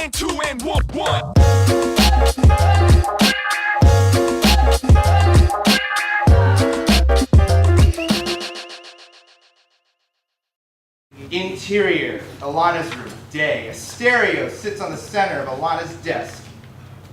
and 2 and 1. Interior, Alana's room. Day. A stereo sits on the center of Alana's desk.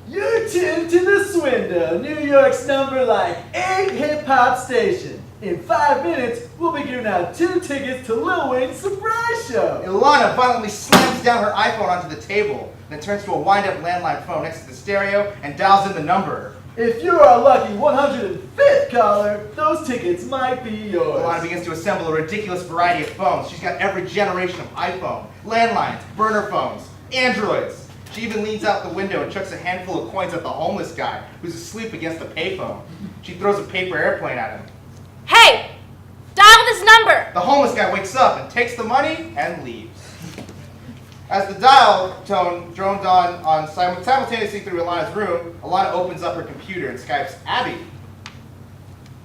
You're tuned to the Swindle, New York's number like 8 hip-hop station. In 5 minutes, we'll be giving out 2 tickets to Lil Wayne's surprise show. Alana violently slams down her iPhone onto the table, then turns to a wind-up landline phone next to the stereo and dials in the number. If you're our lucky 105th caller, those tickets might be yours. Alana begins to assemble a ridiculous variety of phones. She's got every generation of iPhone, landlines, burner phones, Androids. She even leans out the window and chucks a handful of coins at the homeless guy who's asleep against the payphone. She throws a paper airplane at him. Hey! Dial this number! The homeless guy wakes up and takes the money and leaves. As the dial tone droned on simultaneously through Alana's room, Alana opens up her computer and Skypes Abby.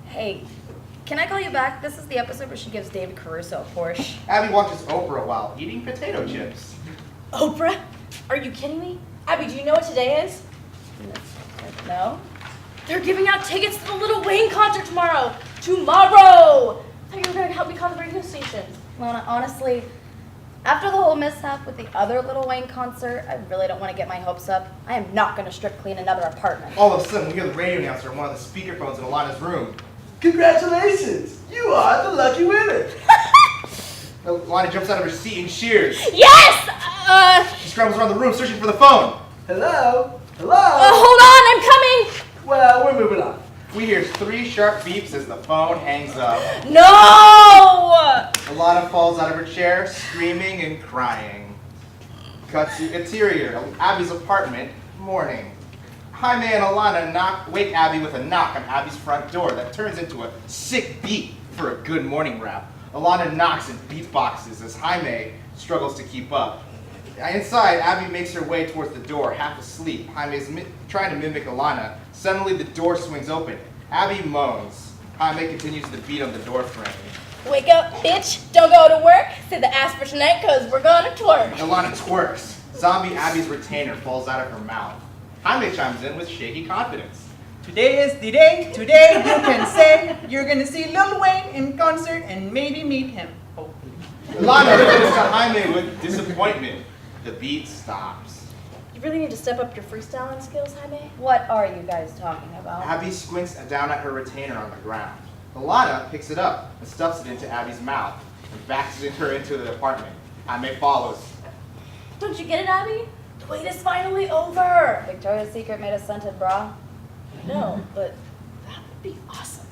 Hey, can I call you back? This is the episode where she gives David Caruso a Porsche. Abby watches Oprah while eating potato chips. Oprah? Are you kidding me? Abby, do you know what today is? No? They're giving out tickets to the Lil Wayne concert tomorrow! Tomorrow! I thought you were going to help me call the radio station. Lana, honestly, after the whole mishap with the other Lil Wayne concert, I really don't want to get my hopes up. I am not going to strip clean another apartment. All of a sudden, we hear the radio announcer on one of the speakerphones in Alana's room. Congratulations! You are the lucky winner! Alana jumps out of her seat and cheers. Yes! She scrambles around the room searching for the phone. Hello? Hello? Hold on, I'm coming! Well, we're moving on. We hear 3 sharp beeps as the phone hangs up. No! Alana falls out of her chair, screaming and crying. Cut to interior, Abby's apartment, morning. Jaime and Alana wake Abby with a knock on Abby's front door that turns into a sick beat for a good morning rap. Alana knocks and beatboxes as Jaime struggles to keep up. Inside, Abby makes her way towards the door, half asleep. Jaime is trying to mimic Alana. Suddenly, the door swings open. Abby moans. Jaime continues to beat on the door frame. Wake up, bitch. Don't go to work. Say the ass for tonight, cause we're gonna twerk. Alana twerks. Zombie Abby's retainer falls out of her mouth. Jaime chimes in with shaky confidence. Today is the day. Today you can say you're gonna see Lil Wayne in concert and maybe meet him. Hopefully. Alana looks to Jaime with disappointment. The beat stops. You really need to step up your freestyling skills, Jaime. What are you guys talking about? Abby squints down at her retainer on the ground. Alana picks it up and stuffs it into Abby's mouth and backs her into the apartment. Jaime follows. Don't you get it, Abby? The wait is finally over. Victoria's Secret made a scented bra? No, but that would be awesome.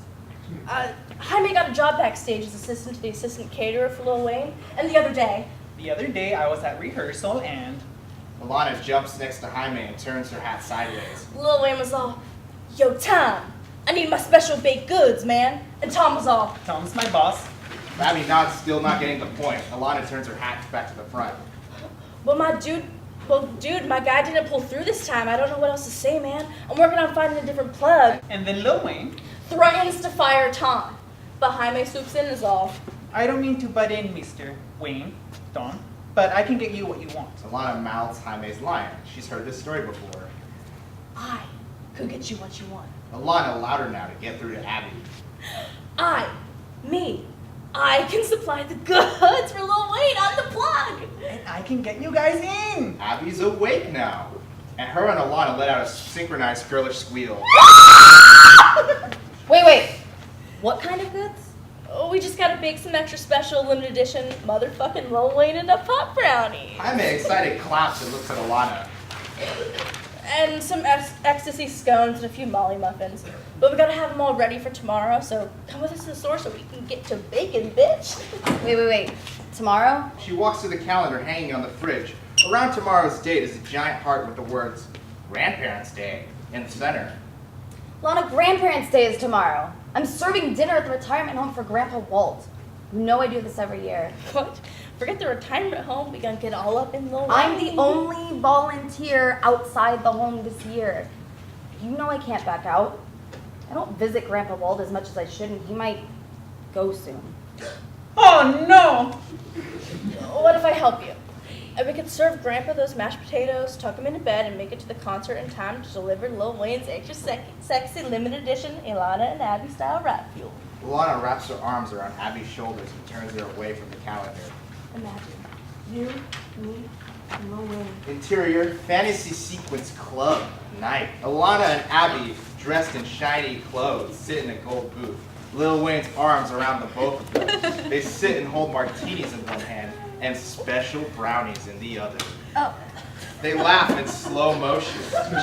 Jaime got a job backstage as assistant to the assistant caterer for Lil Wayne, and the other day I was at rehearsal and Alana jumps next to Jaime and turns her hat sideways. Lil Wayne was all, "Yo, Tom, I need my special baked goods, man." And Tom was all, Tom's my boss. Abby nods, still not getting the point. Alana turns her hat back to the front. Dude, my guy didn't pull through this time. I don't know what else to say, man. I'm working on finding a different plug. And then Lil Wayne. Threatens to fire Tom. But Jaime swoops in is all. I don't mean to butt in, Mr. Wayne, Tom, but I can get you what you want. Alana mouths Jaime's line. She's heard this story before. I could get you what you want. Alana louder now to get through to Abby. I can supply the goods for Lil Wayne on the plug. And I can get you guys in. Abby's awake now. And her and Alana let out a synchronized girlish squeal. Wait. What kind of goods? Oh, we just gotta bake some extra special limited edition motherfucking Lil Wayne and a pop brownie. Jaime, excited, claps and looks at Alana. And some ecstasy scones and a few Molly muffins. But we gotta have them all ready for tomorrow, so come with us to the store so we can get to baking, bitch. Wait. Tomorrow? She walks to the calendar hanging on the fridge. Around tomorrow's date is a giant heart with the words, Grandparents' Day, in the center. Lana, Grandparents' Day is tomorrow. I'm serving dinner at the retirement home for Grandpa Walt. You know I do this every year. What? Forget the retirement home. We gonna get all up in Lil Wayne. I'm the only volunteer outside the home this year. You know I can't back out. I don't visit Grandpa Walt as much as I should, and he might go soon. Oh no! What if I help you? And we could serve Grandpa those mashed potatoes, tuck him into bed, and make it to the concert in time to deliver Lil Wayne's extra sexy limited edition Ilana and Abby style rap fuel. Alana wraps her arms around Abby's shoulders and turns her away from the calendar. Imagine you, me, and Lil Wayne. Interior, fantasy sequence club night. Alana and Abby, dressed in shiny clothes, sit in a gold booth. Lil Wayne's arms around the both of them. They sit and hold martinis in one hand and special brownies in the other. Oh. They laugh in slow motion,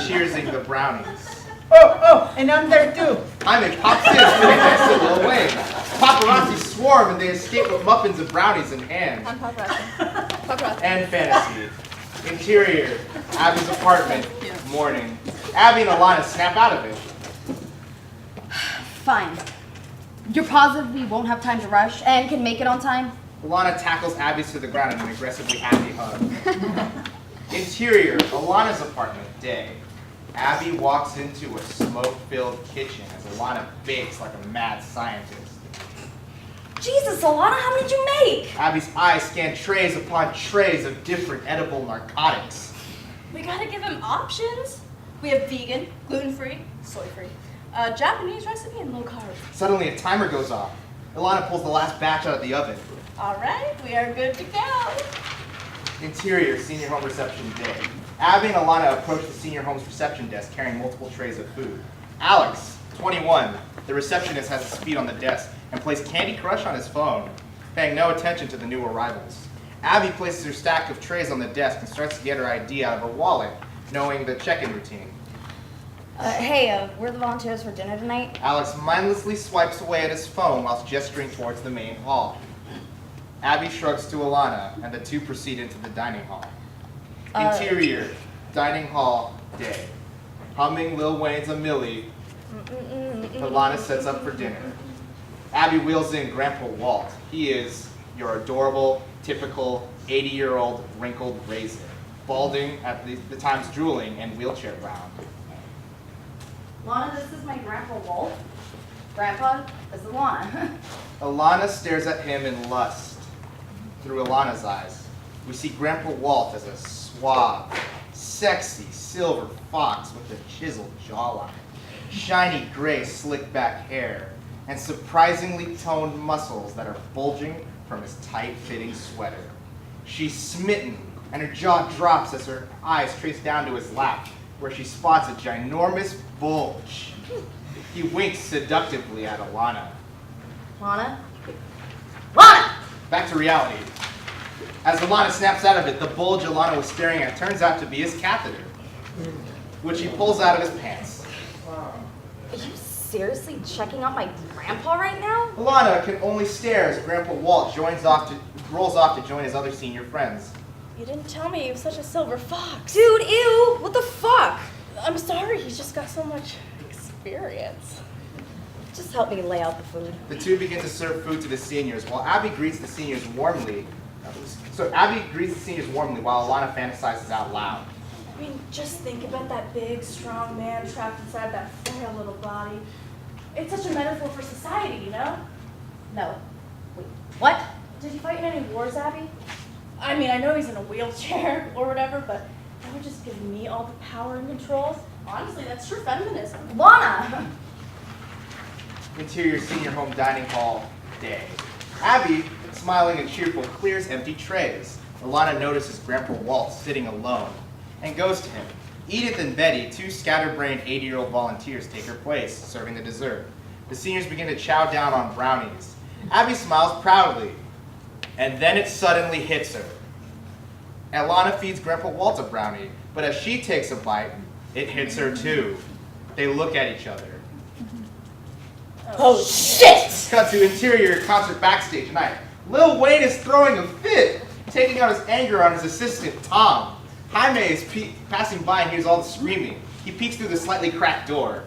cheersing the brownies. Oh, and I'm there too. Jaime pops in sitting next to Lil Wayne. Paparazzi swarm and they escape with muffins and brownies in hand. I'm paparazzi. Paparazzi. And fantasy. Interior, Abby's apartment, morning. Abby and Alana snap out of it. Fine. You're positive we won't have time to rush and can make it on time? Alana tackles Abby to the ground in an aggressively happy hug. Interior, Alana's apartment, day. Abby walks into a smoke-filled kitchen as Alana bakes like a mad scientist. Jesus, Alana, how many did you make? Abby's eyes scan trays upon trays of different edible narcotics. We gotta give him options. We have vegan, gluten-free, soy-free, Japanese recipe, and low carb. Suddenly a timer goes off. Ilana pulls the last batch out of the oven. All right, we are good to go. Interior, senior home reception day. Abby and Alana approach the senior home's reception desk carrying multiple trays of food. Alex, 21, the receptionist, has his feet on the desk and plays Candy Crush on his phone, paying no attention to the new arrivals. Abby places her stack of trays on the desk and starts to get her ID out of her wallet, knowing the check-in routine. Hey, where are the volunteers for dinner tonight? Alex mindlessly swipes away at his phone whilst gesturing towards the main hall. Abby shrugs to Alana, and the two proceed into the dining hall. Interior, dining hall, day. Humming Lil Wayne's a Millie, Alana sets up for dinner. Abby wheels in Grandpa Walt. He is your adorable, typical 80-year-old wrinkled raisin, balding at the times drooling and wheelchair bound. Lana, this is my Grandpa Walt. Grandpa, this is Lana. Alana stares at him in lust. Through Alana's eyes, we see Grandpa Walt as a suave, sexy silver fox with a chiseled jawline, shiny gray slick back hair, and surprisingly toned muscles that are bulging from his tight-fitting sweater. She's smitten, and her jaw drops as her eyes trace down to his lap, where she spots a ginormous bulge. He winks seductively at Alana. Lana? Lana! Back to reality. As Alana snaps out of it, the bulge Alana was staring at turns out to be his catheter, which he pulls out of his pants. Are you seriously checking out my grandpa right now? Alana can only stare as Grandpa Walt rolls off to join his other senior friends. You didn't tell me he was such a silver fox. Dude, ew! What the fuck? I'm sorry, he's just got so much experience. Just help me lay out the food. The two begin to serve food to the seniors, while Abby greets the seniors warmly. Abby greets the seniors warmly while Alana fantasizes out loud. I mean, just think about that big, strong man trapped inside that frail little body. It's such a metaphor for society, you know? No. Wait, what? Did he fight in any wars, Abby? I mean, I know he's in a wheelchair or whatever, but that would just give me all the power and control. Honestly, that's true feminism. Lana! Interior senior home dining hall day. Abby, smiling and cheerful, clears empty trays. Alana notices Grandpa Walt sitting alone and goes to him. Edith and Betty, two scatterbrained 80-year-old volunteers, take her place, serving the dessert. The seniors begin to chow down on brownies. Abby smiles proudly, and then it suddenly hits her. Alana feeds Grandpa Walt a brownie, but as she takes a bite, it hits her too. They look at each other. Oh, shit! Cut to interior concert backstage night. Lil Wayne is throwing a fit, taking out his anger on his assistant, Tom. Jaime is passing by and hears all the screaming. He peeks through the slightly cracked door.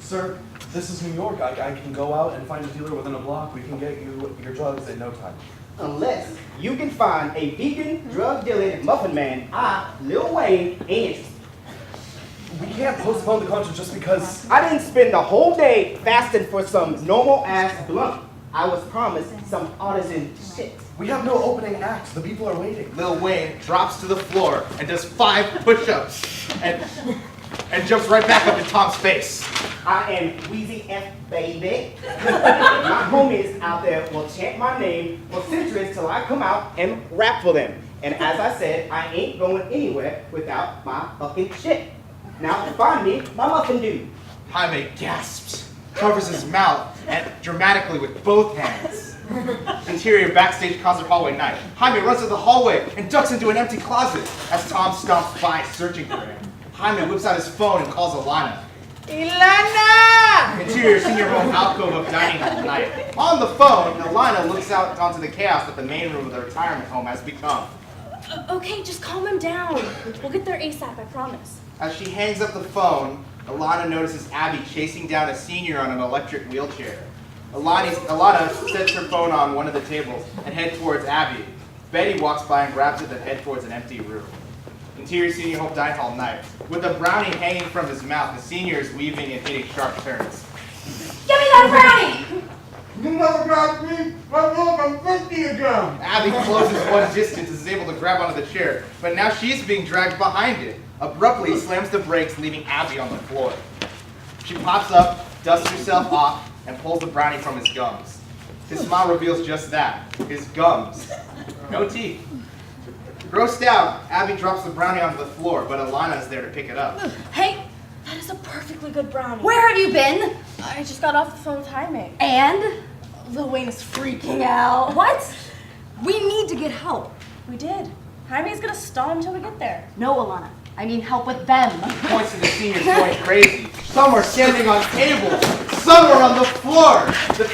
Sir, this is New York. I can go out and find a dealer within a block. We can get you your drugs in no time. Unless you can find a vegan, drug-dealing muffin man, Lil Wayne, ain't interested. We can't postpone the concert just because... I didn't spend the whole day fasting for some normal-ass blunt. I was promised some artisan shit. We have no opening acts. The people are waiting. Lil Wayne drops to the floor and does 5 push-ups and jumps right back up in Tom's face. I am Wheezy F, baby. My homies out there will chant my name for centuries till I come out and rap for them. And as I said, I ain't going anywhere without my fucking shit. Now find me my muffin dude. Jaime gasps, covers his mouth, and dramatically with both hands. Interior backstage concert hallway night. Jaime runs to the hallway and ducks into an empty closet as Tom stomps by searching for him. Jaime whips out his phone and calls Alana. Ilana! Interior senior home alcove of dining hall night. On the phone, Alana looks out onto the chaos that the main room of the retirement home has become. Okay, just calm him down. We'll get there ASAP, I promise. As she hangs up the phone, Alana notices Abby chasing down a senior on an electric wheelchair. Alana sets her phone on one of the tables and heads towards Abby. Betty walks by and grabs it and heads towards an empty room. Interior senior home dining hall night. With a brownie hanging from his mouth, the senior is weaving and hitting sharp turns. Give me that brownie! You never got me. I'm over 50 again. Abby closes one distance and is able to grab onto the chair, but now she's being dragged behind it. Abruptly, he slams the brakes, leaving Abby on the floor. She pops up, dusts herself off, and pulls the brownie from his gums. His smile reveals just that, his gums. No teeth. Grossed out, Abby drops the brownie onto the floor, but Alana is there to pick it up. Hey, that is a perfectly good brownie. Where have you been? I just got off the phone with Jaime. And? Lil Wayne is freaking out. What? We need to get help. We did. Jaime's gonna stall until we get there. No, Alana. I mean help with them. Points to the seniors going crazy. Some are standing on tables, some are on the floor,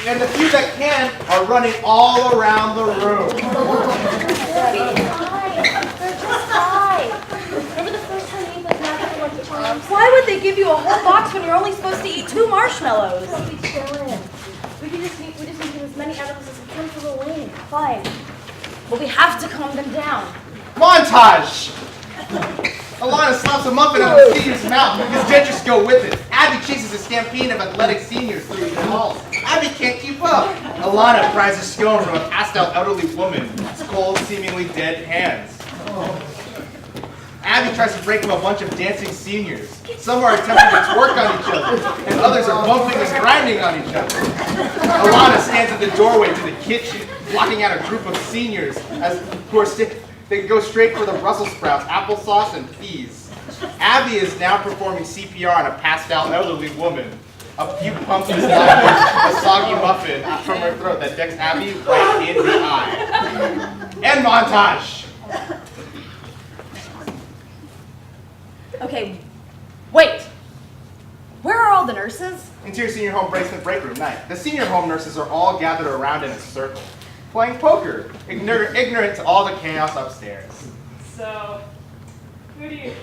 and the few that can are running all around the room. They're just five. Remember the first time you ate those nuggets and went to Tom's? Why would they give you a whole box when you're only supposed to eat 2 marshmallows? Don't be chillin'. We just need to get as many edibles as we can for Lil Wayne. Fine. But we have to calm them down. Montage! Alana slaps a muffin out of the senior's mouth. His dentures go with it. Abby chases a stampede of athletic seniors through the halls. Abby can't keep up. Alana pries a scone from a passed-out elderly woman's cold, seemingly dead hands. Abby tries to break from a bunch of dancing seniors. Some are attempting to twerk on each other, and others are bumping and grinding on each other. Alana stands at the doorway to the kitchen, blocking out a group of seniors they go straight for the Brussels sprouts, applesauce, and peas. Abby is now performing CPR on a passed-out elderly woman. A few pumps of a soggy muffin from her throat that decks Abby right in the eye. End montage! Okay, wait. Where are all the nurses? Interior senior home break room night. The senior home nurses are all gathered around in a circle, playing poker, ignorant to all the chaos upstairs. So, who do you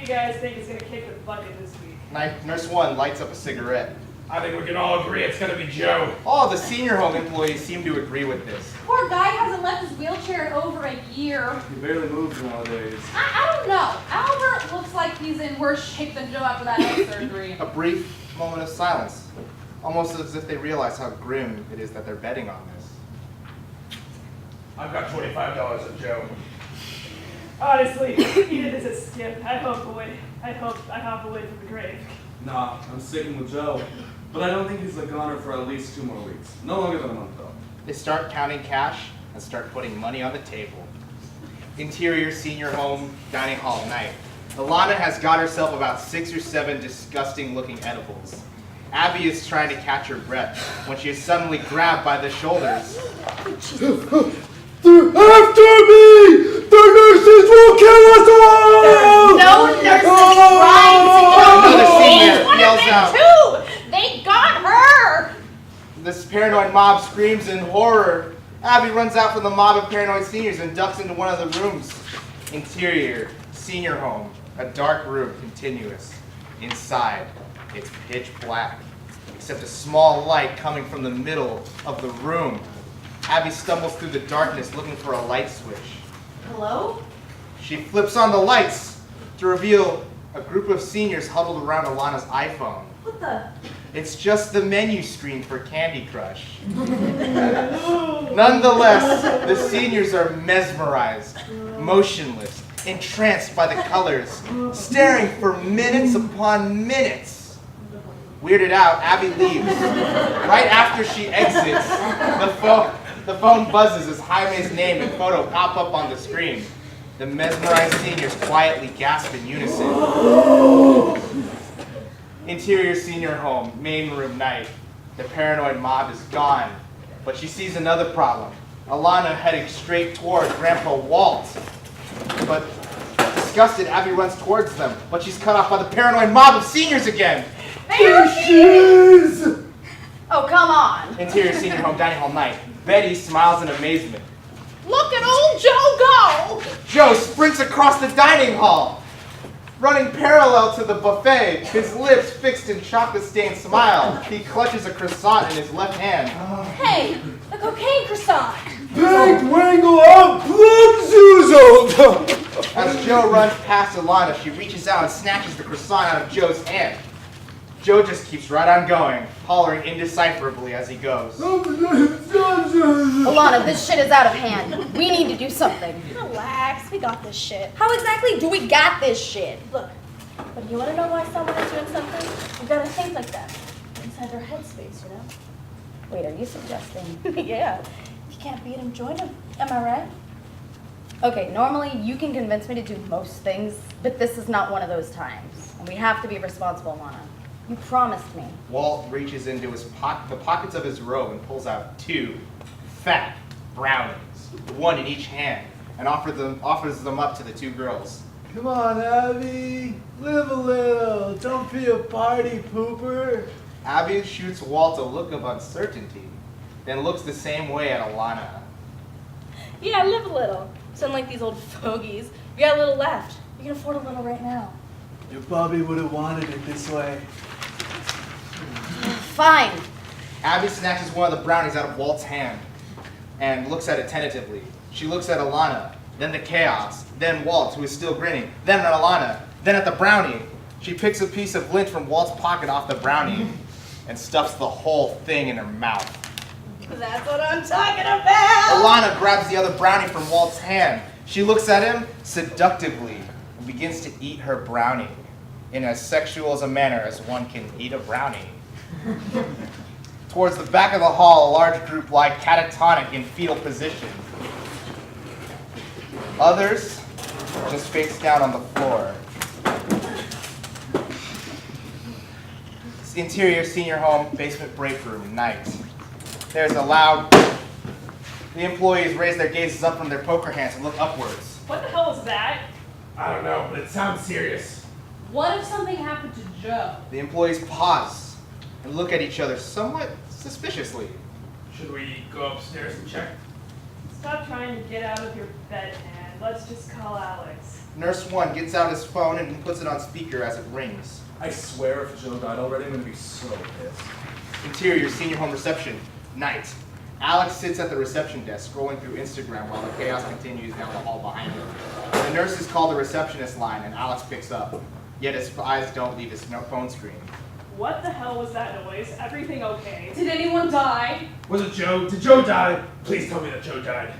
guys think is gonna kick the bucket this week? Nurse 1 lights up a cigarette. I think we can all agree it's gonna be Joe. All the senior home employees seem to agree with this. Poor guy hasn't left his wheelchair in over a year. He barely moves nowadays. I don't know. Albert looks like he's in worse shape than Joe after that neck surgery. A brief moment of silence, almost as if they realize how grim it is that they're betting on this. I've got $25 of Joe. Honestly, he did this as a skip. I hop away from the grave. Nah, I'm sticking with Joe. But I don't think he's a goner for at least 2 more weeks. No longer than a month, though. They start counting cash and start putting money on the table. Interior senior home dining hall night. Alana has got herself about 6 or 7 disgusting looking edibles. Abby is trying to catch her breath when she is suddenly grabbed by the shoulders. They're after me! The nurses will kill us all! No nurses trying to kill Another me. senior One yells of them out. too. They got her. This paranoid mob screams in horror. Abby runs out from the mob of paranoid seniors and ducks into one of the rooms. Interior, senior home, a dark room, continuous. Inside, it's pitch black, except a small light coming from the middle of the room. Abby stumbles through the darkness looking for a light switch. Hello? She flips on the lights to reveal a group of seniors huddled around Alana's iPhone. What the? It's just the menu screen for Candy Crush. Nonetheless, the seniors are mesmerized, motionless, entranced by the colors, staring for minutes upon minutes. Weirded out, Abby leaves. Right after she exits, the phone buzzes as Jaime's name and photo pop up on the screen. The mesmerized seniors quietly gasp in unison. Interior senior home, main room night. The paranoid mob is gone, but she sees another problem. Alana heading straight toward Grandpa Walt. But disgusted, Abby runs towards them, but she's cut off by the paranoid mob of seniors again. There she is! Oh, come on. Interior senior home dining hall night. Betty smiles in amazement. Look at old Joe go! Joe sprints across the dining hall. Running parallel to the buffet, his lips fixed in chocolate-stained smile, he clutches a croissant in his left hand. Hey, the cocaine croissant. Big Wangle up, Zoozled! As Joe runs past Alana, she reaches out and snatches the croissant out of Joe's hand. Joe just keeps right on going, hollering indecipherably as he goes. Alana, this shit is out of hand. We need to do something. Relax, we got this shit. How exactly do we got this shit? Look, but you want to know why someone is doing something? You gotta think like that. Inside their headspace, you know? Wait, are you suggesting? Yeah. If you can't beat them, join them. Am I right? Okay, normally you can convince me to do most things, but this is not one of those times. And we have to be responsible, Alana. You promised me. Walt reaches into the pockets of his robe and pulls out 2 fat brownies, one in each hand, and offers them up to the 2 girls. Come on, Abby. Live a little. Don't be a party pooper. Abby shoots Walt a look of uncertainty, then looks the same way at Alana. Yeah, live a little. So unlike these old fogies, we got a little left. You can afford a little right now. Your Bobby would have wanted it this way. Fine. Abby snatches one of the brownies out of Walt's hand and looks at it tentatively. She looks at Alana, then the chaos, then Walt, who is still grinning, then at Alana, then at the brownie. She picks a piece of lint from Walt's pocket off the brownie and stuffs the whole thing in her mouth. That's what I'm talking about! Alana grabs the other brownie from Walt's hand. She looks at him seductively and begins to eat her brownie in as sexual a manner as one can eat a brownie. Towards the back of the hall, a large group lie catatonic in fetal position. Others just face down on the floor. Interior senior home, basement break room, night. There's a loud... The employees raise their gazes up from their poker hands and look upwards. What the hell is that? I don't know, but it sounds serious. What if something happened to Joe? The employees pause and look at each other somewhat suspiciously. Should we go upstairs and check? Stop trying to get out of your bed, man. Let's just call Alex. Nurse 1 gets out his phone and puts it on speaker as it rings. I swear if Joe died already, I'm gonna be so pissed. Interior senior home reception, night. Alex sits at the reception desk scrolling through Instagram while the chaos continues down the hall behind him. The nurses call the receptionist line and Alex picks up, yet his eyes don't leave his phone screen. What the hell was that noise? Everything okay? Did anyone die? Was it Joe? Did Joe die? Please tell me that Joe died.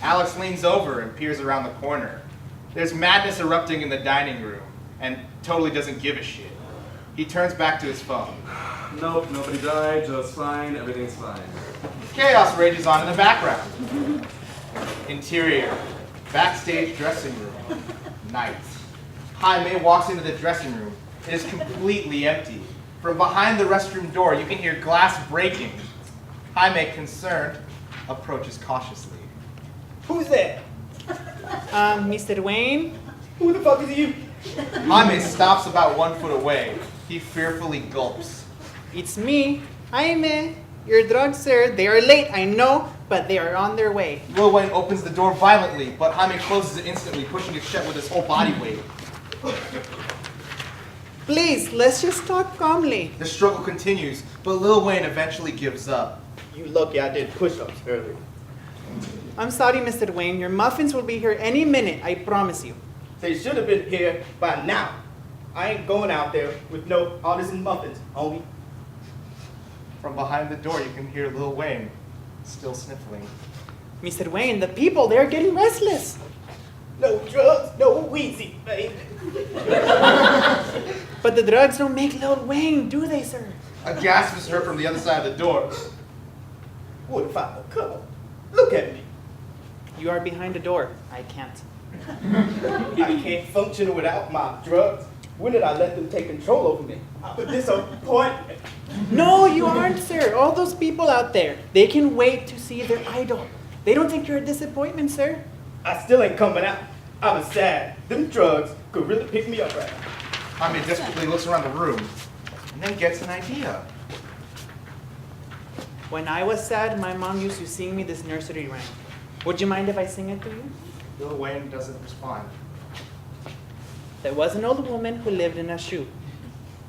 Alex leans over and peers around the corner. There's madness erupting in the dining room and totally doesn't give a shit. He turns back to his phone. Nope, nobody died. Joe's fine. Everything's fine. Chaos rages on in the background. Interior, backstage dressing room, night. Jaime walks into the dressing room. It is completely empty. From behind the restroom door, you can hear glass breaking. Jaime, concerned, approaches cautiously. Who's there? Mr. Wayne? Who the fuck is you? Jaime stops about 1 foot away. He fearfully gulps. It's me, Jaime. Your drugs, sir. They are late, I know, but they are on their way. Lil Wayne opens the door violently, but Jaime closes it instantly, pushing it shut with his whole body weight. Please, let's just talk calmly. The struggle continues, but Lil Wayne eventually gives up. You lucky I did push-ups earlier. I'm sorry, Mr. Wayne. Your muffins will be here any minute, I promise you. They should have been here by now. I ain't going out there with no artisan muffins, homie. From behind the door, you can hear Lil Wayne still sniffling. Mr. Wayne, the people, they're getting restless. No drugs, no Wheezy, baby. But the drugs don't make Lil Wayne, do they, sir? A gasp is heard from the other side of the door. What if I come? Look at me. You are behind the door. I can't. I can't function without my drugs. When did I let them take control over me? I'm a disappointment. No, you aren't, sir. All those people out there, they can wait to see their idol. They don't think you're a disappointment, sir. I still ain't coming out. I'm sad. Them drugs could really pick me up right now. Jaime desperately looks around the room and then gets an idea. When I was sad, my mom used to sing me this nursery rhyme. Would you mind if I sing it to you? Lil Wayne doesn't respond. There was an old woman who lived in a shoe.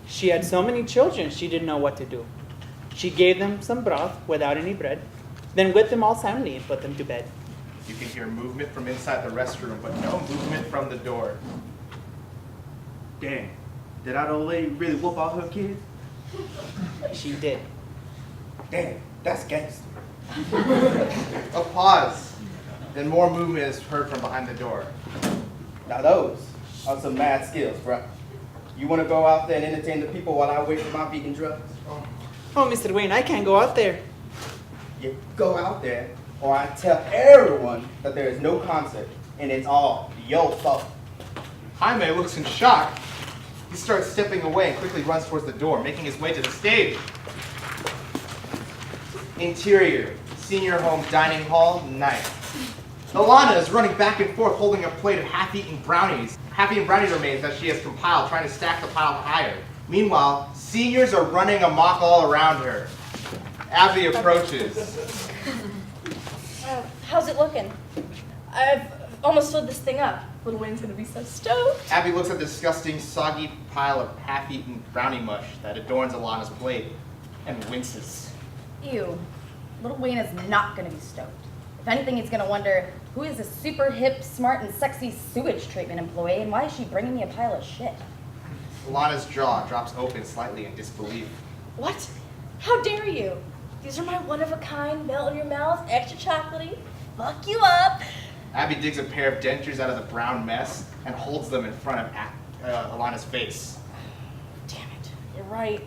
She had so many children, she didn't know what to do. She gave them some broth without any bread, then whipped them all soundly and put them to bed. You can hear movement from inside the restroom, but no movement from the door. Damn, did that old lady really whoop all her kids? She did. Damn, that's gangster. A pause. Then more movement is heard from behind the door. Now those are some mad skills, bro. You want to go out there and entertain the people while I wait for my vegan drugs? Oh, Mr. Wayne, I can't go out there. You go out there, or I tell everyone that there is no concert, and it's all your fault. Jaime looks in shock. He starts stepping away and quickly runs towards the door, making his way to the stage. Interior, senior home dining hall, night. Alana is running back and forth holding a plate of half-eaten brownies. Half-eaten brownie remains that she has compiled, trying to stack the pile higher. Meanwhile, seniors are running amok all around her. Abby approaches. How's it looking? I've almost filled this thing up. Little Wayne's gonna be so stoked. Abby looks at the disgusting, soggy pile of half-eaten brownie mush that adorns Alana's plate and winces. Ew. Little Wayne is not gonna be stoked. If anything, he's gonna wonder, who is this super hip, smart, and sexy sewage treatment employee, and why is she bringing me a pile of shit? Alana's jaw drops open slightly in disbelief. What? How dare you? These are my one-of-a-kind, melt-in-your-mouth, extra chocolatey, fuck you up. Abby digs a pair of dentures out of the brown mess and holds them in front of Alana's face. Damn it, you're right.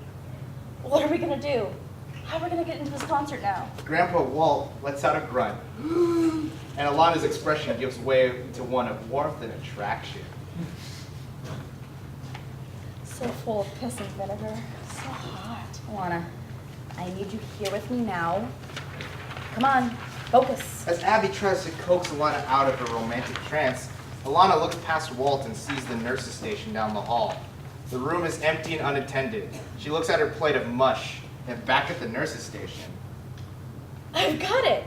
What are we gonna do? How are we gonna get into this concert now? Grandpa Walt lets out a grunt, and Alana's expression gives way to one of warmth and attraction. So full of piss and vinegar. So hot. Alana, I need you here with me now. Come on, focus. As Abby tries to coax Alana out of her romantic trance, Alana looks past Walt and sees the nurse's station down the hall. The room is empty and unattended. She looks at her plate of mush and back at the nurse's station. I've got it.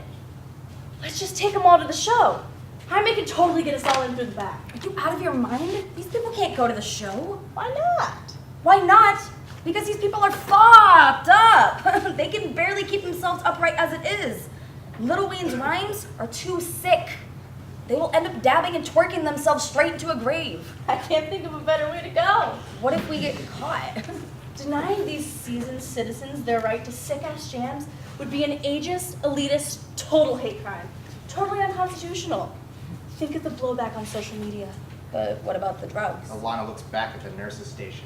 Let's just take them all to the show. Jaime can totally get us all in through the back. Are you out of your mind? These people can't go to the show. Why not? Why not? Because these people are fucked up. They can barely keep themselves upright as it is. Little Wayne's rhymes are too sick. They will end up dabbing and twerking themselves straight into a grave. I can't think of a better way to go. What if we get caught? Denying these seasoned citizens their right to sick-ass jams would be an ageist, elitist, total hate crime. Totally unconstitutional. Think of the blowback on social media. But what about the drugs? Alana looks back at the nurse's station.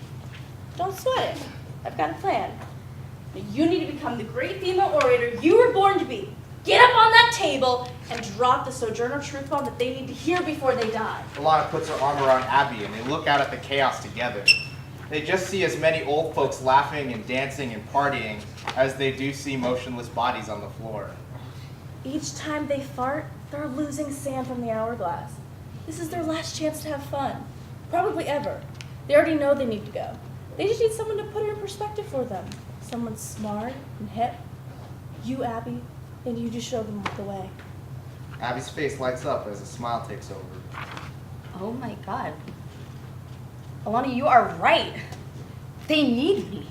Don't sweat it. I've got a plan. You need to become the great female orator you were born to be. Get up on that table and drop the Sojourner Truth bomb that they need to hear before they die. Alana puts her arm around Abby and they look out at the chaos together. They just see as many old folks laughing and dancing and partying as they do see motionless bodies on the floor. Each time they fart, they're losing sand from the hourglass. This is their last chance to have fun. Probably ever. They already know they need to go. They just need someone to put it in perspective for them. Someone smart and hip. You, Abby, and you just show them the way. Abby's face lights up as a smile takes over. Oh my God. Alana, you are right. They need me.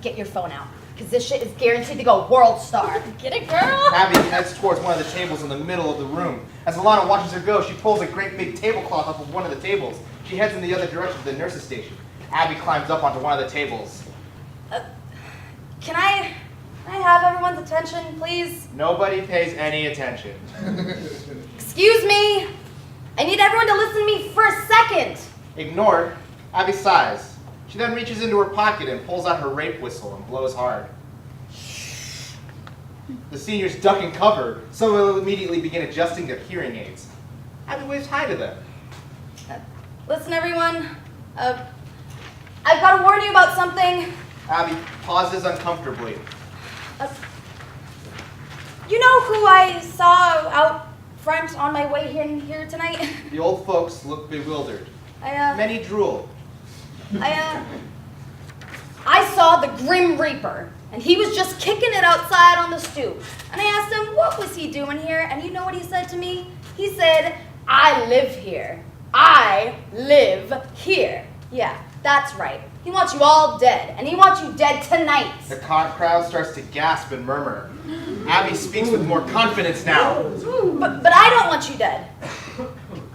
Get your phone out, because this shit is guaranteed to go world star. Get it, girl? Abby heads towards one of the tables in the middle of the room. As Alana watches her go, she pulls a great big tablecloth off of one of the tables. She heads in the other direction to the nurse's station. Abby climbs up onto one of the tables. Can I Can I have everyone's attention, please? Nobody pays any attention. Excuse me. I need everyone to listen to me for a second. Ignored, Abby sighs. She then reaches into her pocket and pulls out her rape whistle and blows hard. The seniors duck and cover. Some will immediately begin adjusting their hearing aids. Abby waves hi to them. Listen, everyone. I've got to warn you about something. Abby pauses uncomfortably. You know who I saw out front on my way in here tonight? The old folks look bewildered. I Many drool. I saw the Grim Reaper, and he was just kicking it outside on the stoop. And I asked him, what was he doing here? And you know what he said to me? He said, I live here. I live here. Yeah, that's right. He wants you all dead, and he wants you dead tonight. The crowd starts to gasp and murmur. Abby speaks with more confidence now. But I don't want you dead.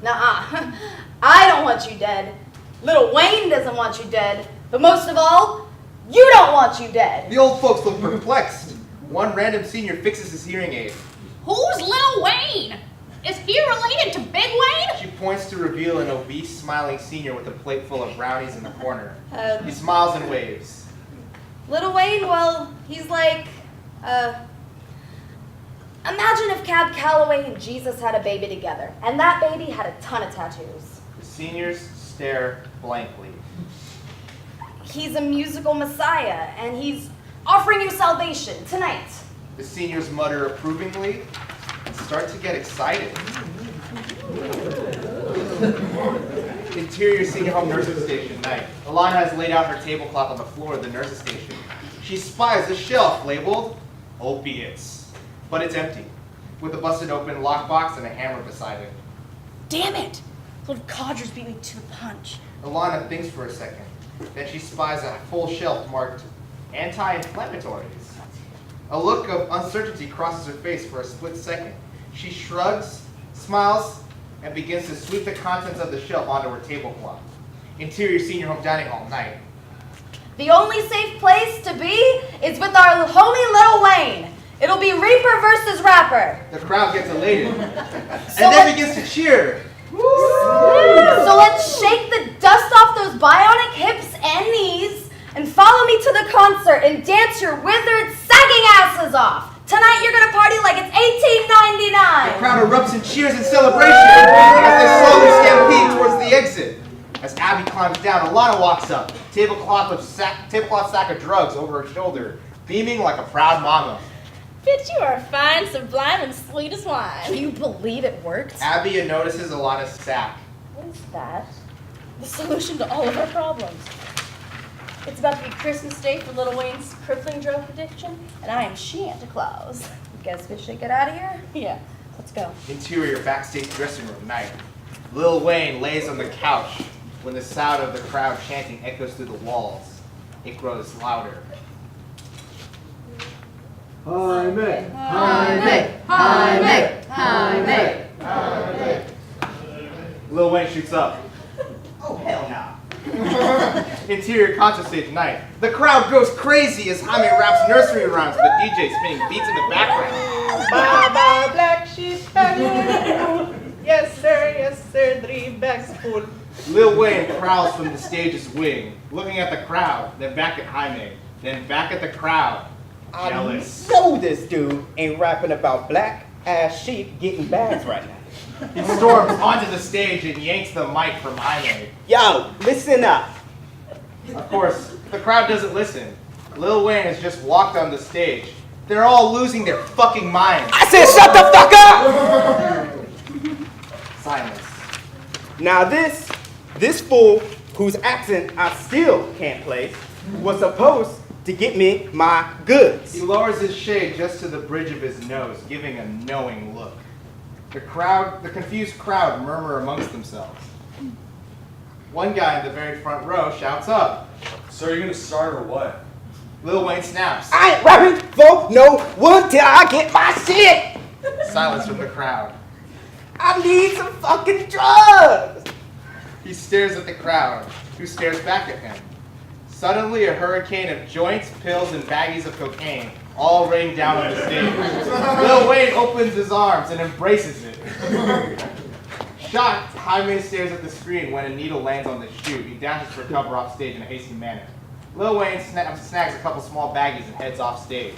Nuh-uh. I don't want you dead. Little Wayne doesn't want you dead. But most of all, you don't want you dead. The old folks look perplexed. One random senior fixes his hearing aid. Who's Little Wayne? Is he related to Big Wayne? She points to reveal an obese, smiling senior with a plate full of brownies in the corner. He Uh, smiles and waves. Little Wayne, well, he's like, imagine if Cab Calloway and Jesus had a baby together, and that baby had a ton of tattoos. The seniors stare blankly. He's a musical messiah, and he's offering you salvation tonight. The seniors mutter approvingly and start to get excited. Interior senior home nursing station night. Alana has laid out her tablecloth on the floor of the nursing station. She spies a shelf labeled opiates, but it's empty, with a busted open lockbox and a hammer beside it. Damn it! Little codgers beat me to the punch. Alana thinks for a second. Then she spies a full shelf marked anti-inflammatories. A look of uncertainty crosses her face for a split second. She shrugs, smiles, and begins to sweep the contents of the shelf onto her tablecloth. Interior senior home dining hall night. The only safe place to be is with our homie Little Wayne. It'll be Reaper versus Rapper. The crowd gets elated and So then begins to cheer. So let's shake the dust off those bionic hips and knees and follow me to the concert and dance your withered, sagging asses off. Tonight you're gonna party like it's The 1899. crowd erupts in cheers and celebration as they slowly stampede towards the exit. As Abby climbs down, Alana walks up, tablecloth sack of drugs over her shoulder, beaming like a proud mama. Bitch, you are fine, sublime, and sweet as wine. Can you believe it worked? Abby notices Alana's sack. What is that? The solution to all of our problems. It's about to be Christmas Day for Little Wayne's crippling drug addiction, and I am Santa Claus. Guess we should get out of here. Yeah, let's go. Interior backstage dressing room night. Lil Wayne lays on the couch when the sound of the crowd chanting echoes through the walls. It grows louder. Jaime, Lil Wayne shoots up. Oh, hell no. Interior concert stage night. The crowd goes crazy as Jaime raps nursery rhymes with the DJ spinning beats in the background. Baba black sheep, yes sir, 3 bags full. Lil Wayne prowls from the stage's wing, looking at the crowd, then back at Jaime, then back at the crowd. Jealous. I know this dude ain't rapping about black ass sheep getting bags right now. He storms onto the stage and yanks the mic from Jaime. Yo, listen up. Of course, the crowd doesn't listen. Lil Wayne has just walked on the stage. They're all losing their fucking minds. I said shut the fuck up! Silence. Now this fool whose accent I still can't place was supposed to get me my goods. He lowers his shade just to the bridge of his nose, giving a knowing look. The confused crowd murmur amongst themselves. One guy in the very front row shouts up. So are you gonna start or what? Lil Wayne snaps. I ain't rapping for no one till I get my shit. Silence from the crowd. I need some fucking drugs. He stares at the crowd, who stares back at him. Suddenly, a hurricane of joints, pills, and baggies of cocaine all rain down on the stage. Lil Wayne opens his arms and embraces it. Shocked, Jaime stares at the screen when a needle lands on the shoe. He dashes for cover off stage in a hasty manner. Lil Wayne snags a couple small baggies and heads off stage.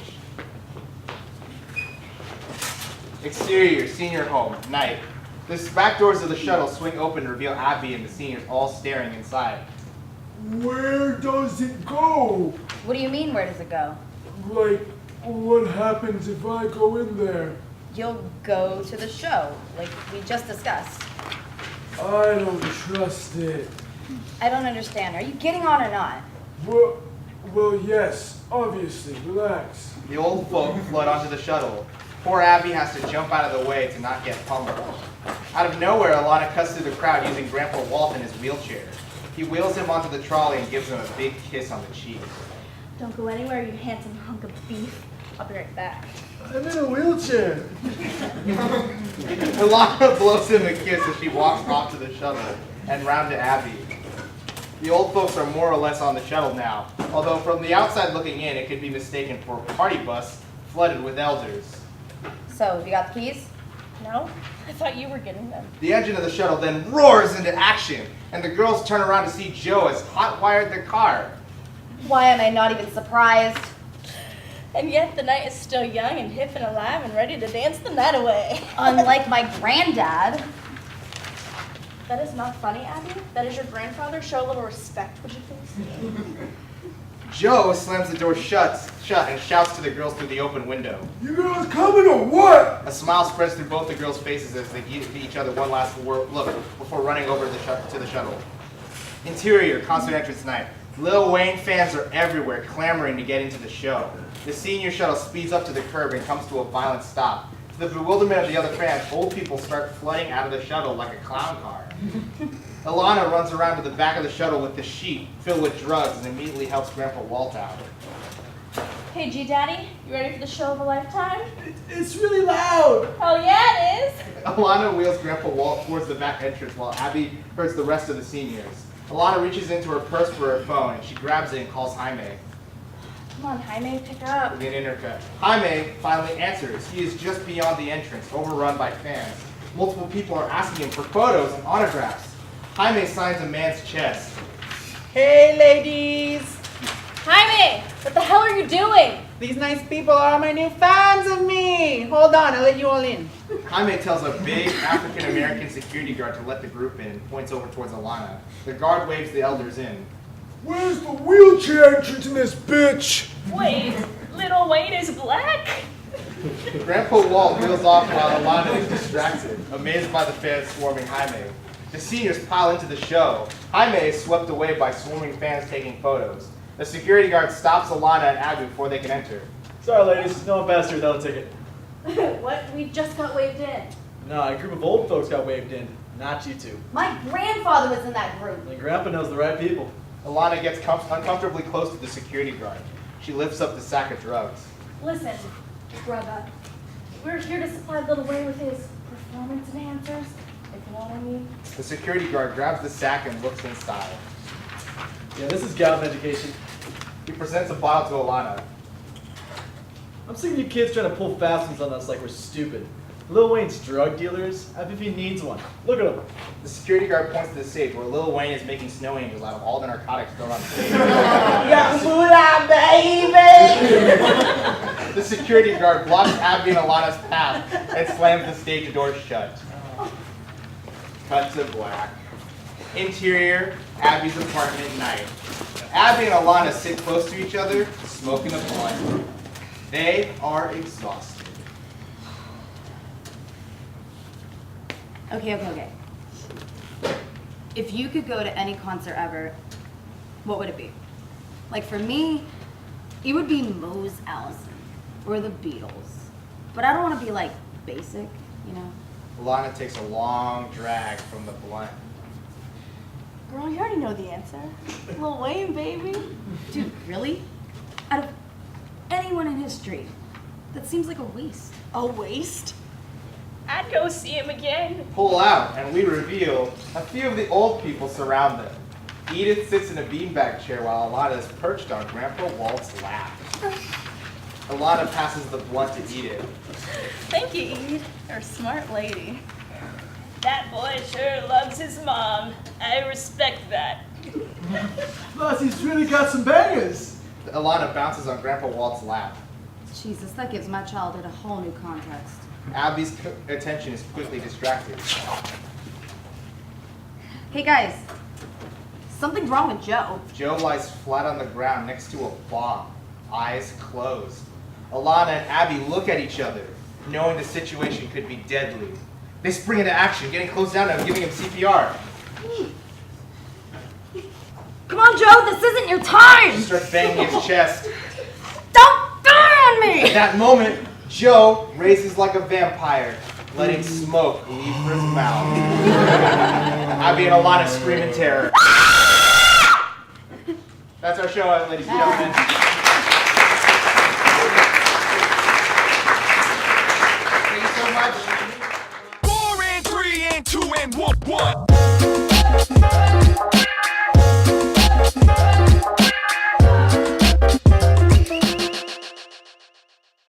Exterior, senior home, night. The back doors of the shuttle swing open to reveal Abby and the seniors all staring inside. Where does it go? What do you mean, where does it go? Like, what happens if I go in there? You'll go to the show, like we just discussed. I don't trust it. I don't understand. Are you getting on or not? Well, yes, obviously. Relax. The old folk flood onto the shuttle. Poor Abby has to jump out of the way to not get pummeled. Out of nowhere, Alana cuts through the crowd using Grandpa Walt in his wheelchair. He wheels him onto the trolley and gives him a big kiss on the cheek. Don't go anywhere, you handsome hunk of beef. I'll be right back. I'm in a wheelchair. Alana blows him a kiss as she walks off to the shuttle and round to Abby. The old folks are more or less on the shuttle now, although from the outside looking in, it could be mistaken for a party bus flooded with elders. So, you got the keys? No? I thought you were getting them. The engine of the shuttle then roars into action, and the girls turn around to see Joe has hot-wired the car. Why am I not even surprised? And yet the night is still young and hip and alive and ready to dance the night away. Unlike my granddad. That is not funny, Abby. That is your grandfather. Show a little respect, would you please? Joe slams the door shut and shouts to the girls through the open window. You girls coming or what? A smile spreads through both the girls' faces as they give each other one last look before running over to the shuttle. Interior, concert entrance night. Lil Wayne fans are everywhere, clamoring to get into the show. The senior shuttle speeds up to the curb and comes to a violent stop. To the bewilderment of the other fans, old people start flooding out of the shuttle like a clown car. Alana runs around to the back of the shuttle with the sheet filled with drugs and immediately helps Grandpa Walt out. Hey, G-Daddy, you ready for the show of a lifetime? It's really loud. Hell yeah, it is! Alana wheels Grandpa Walt towards the back entrance while Abby herds the rest of the seniors. Alana reaches into her purse for her phone and she grabs it and calls Jaime. Come on, Jaime, pick up. With an intercut. Jaime finally answers. He is just beyond the entrance, overrun by fans. Multiple people are asking him for photos and autographs. Jaime signs a man's chest. Hey, ladies! Jaime, what the hell are you doing? These nice people are my new fans of me! Hold on, I'll let you all in. Jaime tells a big African-American security guard to let the group in and points over towards Alana. The guard waves the elders in. Where's the wheelchair entrance in this bitch? Wait, Little Wayne is black? Grandpa Walt wheels off while Alana is distracted, amazed by the fans swarming Jaime. The seniors pile into the show. Jaime is swept away by swarming fans taking photos. The security guard stops Alana and Abby before they can enter. Sorry, ladies, no one passed here without a ticket. What? We just got waved in. No, a group of old folks got waved in, not you two. My grandfather was in that group. And Grandpa knows the right people. Alana gets uncomfortably close to the security guard. She lifts up the sack of drugs. Listen, brother, we're here to supply Little Wayne with his performance enhancers, if you know what I mean. The security guard grabs the sack and looks inside. Yeah, this is Galvin education. He presents a bottle to Alana. I'm sick of you kids trying to pull fast ones on us like we're stupid. Lil Wayne's drug dealers, as if he needs one. Look at him. The security guard points to the stage where Lil Wayne is making snow angels out of all the narcotics thrown on stage. baby! The security guard blocks Abby and Alana's path and slams the stage door shut. Cut to black. Interior, Abby's apartment night. Abby and Alana sit close to each other, smoking a blunt. They are exhausted. Okay. If you could go to any concert ever, what would it be? Like for me, it would be Mose Allison or the Beatles. But I don't want to be like basic, you know? Alana takes a long drag from the blunt. Girl, you already know the answer. Lil Wayne, baby. Dude, really? Out of anyone in history, that seems like a waste. A waste? I'd go see him again. Pull out, and we reveal a few of the old people surround them. Edith sits in a beanbag chair while Alana is perched on Grandpa Walt's lap. Alana passes the blunt to Edith. Thank you, Eve. You're a smart lady. That boy sure loves his mom. I respect that. Plus, he's really got some bangers. Alana bounces on Grandpa Walt's lap. Jesus, that gives my childhood a whole new context. Abby's attention is quickly distracted. Hey guys, something's wrong with Joe. Joe lies flat on the ground next to a bomb, eyes closed. Alana and Abby look at each other, knowing the situation could be deadly. They spring into action, getting close down and giving him CPR. Come on, Joe, this isn't your time! She starts banging his chest. Don't die on me! At that moment, Joe raises like a vampire, letting smoke leave from his mouth. Abby and Alana scream in terror. That's our show, ladies and gentlemen.